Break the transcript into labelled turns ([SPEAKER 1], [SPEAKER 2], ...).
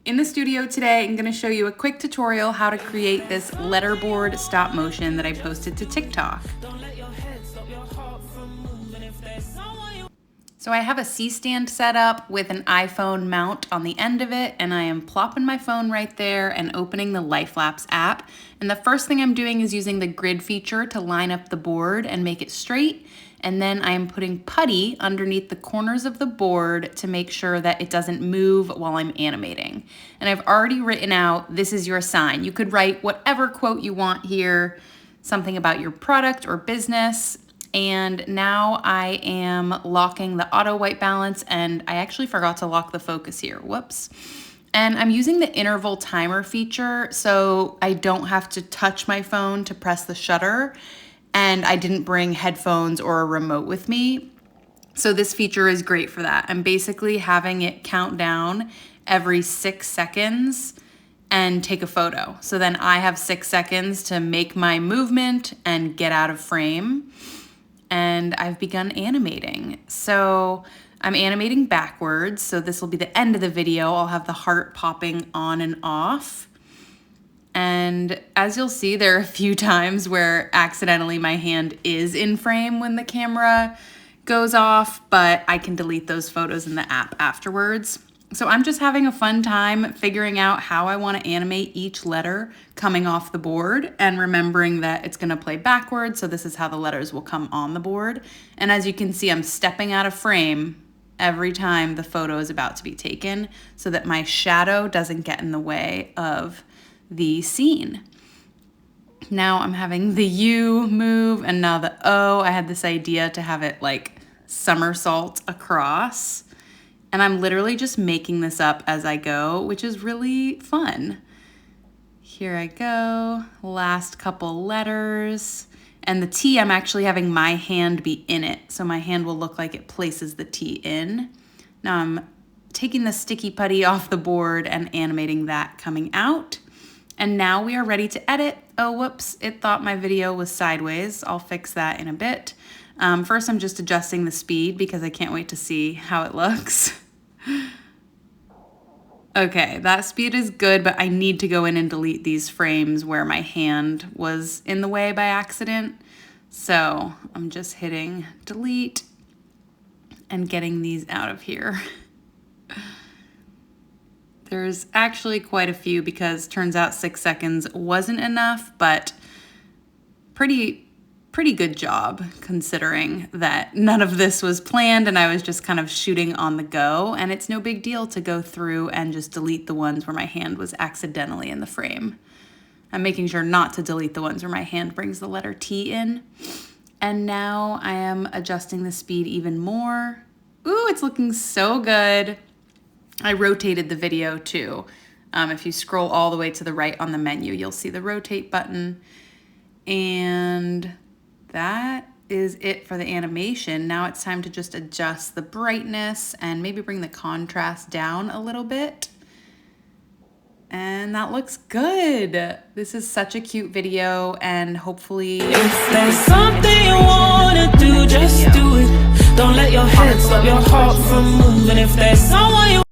[SPEAKER 1] In the studio today, I'm gonna show you a quick tutorial how to create this letterboard stop motion that I posted to TikTok. So I have a C-stand set up with an iPhone mount on the end of it, and I am plopping my phone right there and opening the Lapse app. And the first thing I'm doing is using the grid feature to line up the board and make it straight. And then I am putting putty underneath the corners of the board to make sure that it doesn't move while I'm animating. And I've already written out, this is your sign. You could write whatever quote you want here, something about your product or business. And now I am locking the auto white balance, and I actually forgot to lock the focus here, whoops. And I'm using the interval timer feature so I don't have to touch my phone to press the shutter. And I didn't bring headphones or a remote with me. So this feature is great for that. I'm basically having it count down every 6 seconds and take a photo. So then I have 6 seconds to make my movement and get out of frame. And I've begun animating. So I'm animating backwards. So this will be the end of the video. I'll have the heart popping on and off. And as you'll see, there are a few times where accidentally my hand is in frame when the camera goes off, but I can delete those photos in the app afterwards. So I'm just having a fun time figuring out how I want to animate each letter coming off the board and remembering that it's going to play backwards. So this is how the letters will come on the board. And as you can see, I'm stepping out of frame every time the photo is about to be taken so that my shadow doesn't get in the way of the scene. Now I'm having the U move and now the O. I had this idea to have it like somersault across. And I'm literally just making this up as I go, which is really fun. Here I go, last couple letters. And the T, I'm actually having my hand be in it. So my hand will look like it places the T in. Now I'm taking the sticky putty off the board and animating that coming out. And now we are ready to edit. Oh, whoops, it thought my video was sideways. I'll fix that in a bit. First, I'm just adjusting the speed because I can't wait to see how it looks. Okay, that speed is good, but I need to go in and delete these frames where my hand was in the way by accident. So I'm just hitting delete and getting these out of here. There's actually quite a few because turns out 6 seconds wasn't enough, but pretty good job considering that none of this was planned and I was just kind of shooting on the go. And it's no big deal to go through and just delete the ones where my hand was accidentally in the frame. I'm making sure not to delete the ones where my hand brings the letter T in. And now I am adjusting the speed even more. Ooh, it's looking so good. I rotated the video too. If you scroll all the way to the right on the menu, you'll see the rotate button. And that is it for the animation. Now it's time to just adjust the brightness and maybe bring the contrast down a little bit. And that looks good. This is such a cute video, and hopefully
[SPEAKER 2] if there's something you wanna do, just do it. Don't let your head stop your heart from moving. If there's someone you